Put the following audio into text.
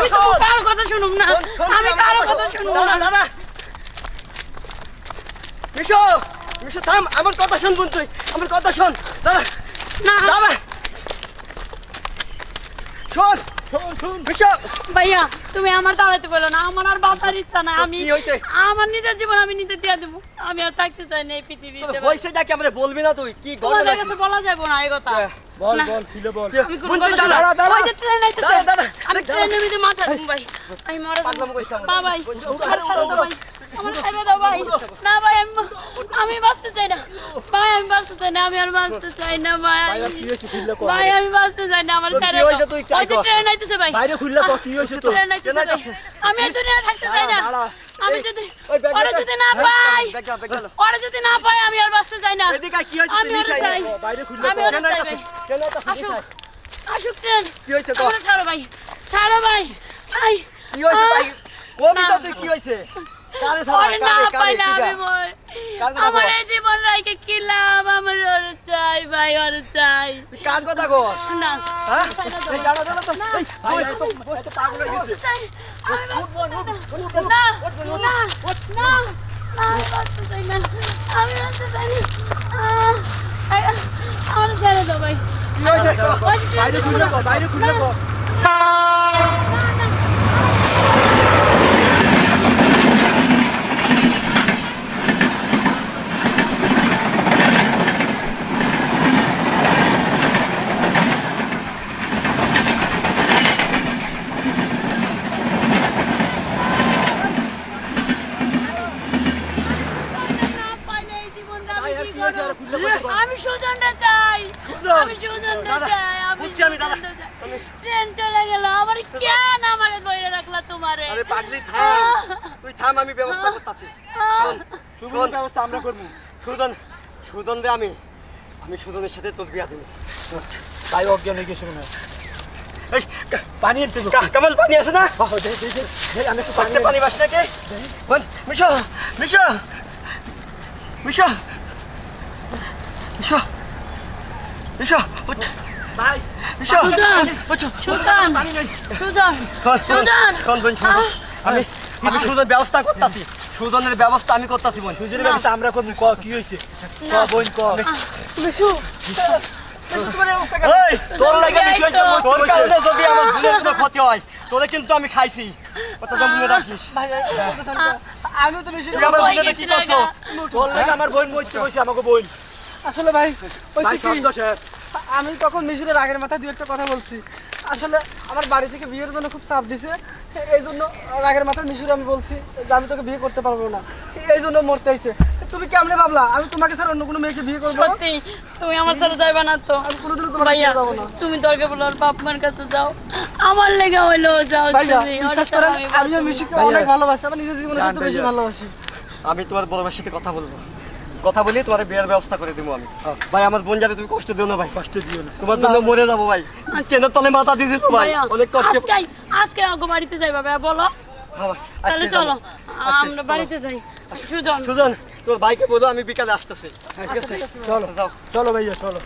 আমি তো কারো কথা শুনুম না, আমি কারো কথা শুনুম না। দাদা মিশো মিশো থাম, আমার কথা শোন বোন, তুই আমার কথা শোন। দাদা না দাদা শোন শোন শোন মিশো। ভাইয়া তুমি আমার দাঁড়াতে বলো না, আমার আর বাঁচার ইচ্ছা না। আমি কি হয়েছে? আমার নিজের জীবন আমি নিজে দিয়ে দেবো, আমি আর থাকতে চাই না এই পৃথিবীতে। হয়েছে নাকি আমাদের বলবি না? তুই কি তোমার ঘটনা? কাছে বলা যাবে না এই কথা। বল না। বল খুলে বল। আমি কোনো বোন, কথা তুই শুনবো দাঁড়া, না। দাঁড়া, ওই যে ট্রেন আইতেছে। দাঁড়া, দাঁড়া। আমি ট্রেনের মধ্যে মাথা দিম ভাই, আমি মারা পাগলামো করিস না। যাবো। ভাই আর ছাড়ো দাও ভাই, আমার ছাড়ো দাও ভাই। না ভাই আমি বাঁচতে চাই না ভাই, আমি বাঁচতে চাই না, আমি আর বাঁচতে চাই না ভাই। কি হয়েছে খুলে কর। ভাই আমি বাঁচতে চাই না, আমার তোর কি ছাড়ো হয়েছে? দাও। তুই কি ওই যে কর? ট্রেন আইতেছে ভাই, বাইরে খুলে কর কি হয়েছে তোর? ট্রেন আইতেছে ভাই। আমি এই দুনিয়ায় থাকতে চাই না। দাঁড়া। আমি যদি ওই ব্যাগটা- ওরা যদি না পাই, ব্যাগটা, ব্যাগটা। ওরা যদি না পাই আমি আর বাঁচতে চাই না। এদিকে আয়, কি হয়েছে? আমি তুই ওরা নিচে আয়। চাই, বাইরে খুলে আমি কর। ওরা চাই ভাই। কেন এটা আসুক আসুক ট্রেন। কি হয়েছে কর? আমরা ছাড়ো ভাই, ছাড়ো ভাই। আই কি হয়েছে ভাই? কবি তো তুই কি হয়েছে? কারে ছাড়া? ওরে না কারে পাই কারে না কিটা? আমি মর। কার কথা আমার বল? এই জীবন রাইকে কি লাভ? আমার ওরা চাই ভাই, ওরা চাই তুই কার কথা কস? না। হ্যাঁ? ছাড়ো দাও। এই দাঁড়া দাঁড়া তো। না। এই ভাই এত এত পাগল হয়ে গেছে। চাই। আমি বাঁচতে চাই না। না, না, না, আমি বাঁচতে চাই না। আমি বাঁচতে চাই না। আমার ছেড়ে দাও ভাই। কি হয়েছে কর? ওই যে বাইরে খুলে কর, বাইরে খুলে কর। না পাইলে এই জীবনটা আমি ভাই, কি কি হয়েছে? করব? আরে খুলে বলতে বল। আমি সুজনটা চাই। সুজন? আমি সুজনটা দাদা, চাই। আমি বুঝছি আমি, দাদা। সুজনটা চাই। ট্রেন চলে গেল, আমার কেন আমারে ধরে রাখলা তোমারে? আরে পাগলি থাম, তুই থাম, আমি ব্যবস্থা করতেছি। শোন, শুভ শোন, ব্যবস্থা আমরা করব। সুজন, সুজন রে আমি সুজনের সাথে তোর বিয়া দেবো। ভাই অজ্ঞান হয়ে গেছে মনে হয়। এই পানি আনতে গো। কামাল পানি আছে না? দে দে দে। দে আমি একটু পানি পানি পানি বাস নাকি? বোন, মিশো মিশো মিশো মিশো মিশো উঠ, ভাই মিশো সুজন, উঠ, উঠ। সুজন, পানি নেই। সুজন, শোন, শোন, সুজন। শোন বোন, শোন। আমি আমি সুজনের ব্যবস্থা করতেছি, সুজনের ব্যবস্থা আমি করতেছি বোন। সুজনের ব্যবস্থা আমরা করব। ক কি হয়েছে? ক বোন ক। মিশু এই তোর লাগা বিষয় হইছে মত তোর হইছে। কারণে যদি আমার দিনের কোনো ক্ষতি হয়, তোরে কিন্তু আমি খাইছি, কথা তো মনে রাখিস। আমি তো বেশি তুই আমার বোনের কি করছো? তোর লাগা আমার বোন মইতে কইছে আমাকে বোন। আসলে ভাই ভাই ওই কি সন্দ স্যার। আমি তখন মিশরের আগের মাথায় দু একটা কথা বলছি। আসলে আমার বাড়ি থেকে বিয়ের জন্য খুব চাপ দিছে, এই জন্য রাগের মাথায় মিশরে আমি বলছি যে আমি তোকে বিয়ে করতে পারবো না, এই জন্য মরতে আইছে। তুমি কেমনে ভাবলা আমি তোমাকে ছাড়া অন্য কোনো মেয়েকে বিয়ে করবো? সত্যি তুমি আমার সাথে যাইবা না তো? আমি কোনোদিনও তোমার ভাইয়া কাছে যাবো না। তুমি দরকার পড়লে ওর বাপ মার কাছে যাও, আমার লেগে হইলো যাও ভাইয়া তুমি। ওর বিশ্বাস সাথে করেন আমি আমিও বাঁচবো। মিশুকে অনেক ভালোবাসি, আমার নিজের জীবনে জান যত বেশি ভাইয়া। ভালোবাসি। আমি তোমার বড় ভাইয়ের সাথে কথা বলবো, কথা বলি তোমার বিয়ের ব্যবস্থা করে দেবো আমি। ভাই আমার বোন যাতে তুমি কষ্ট দিও না ভাই, কষ্ট দিও না। তোমার জন্য মরে যাবো ভাই। চেনের তলে মাথা দিয়েছিল ভাই, ভাইয়া, অনেক কষ্টে। আজকে আগো বাড়িতে যাইবা ভাইয়া, বলো হ্যাঁ ভাই, তাহলে আজকে চলো যাবো। আজকে আমরা চলো। বাড়িতে যাই। সুজন সুজন তোর ভাইকে বলো আমি বিকালে আসতেছি। ঠিক আছে ঠিক আছে। চলো যাও। চলো ভাইয়া চলো।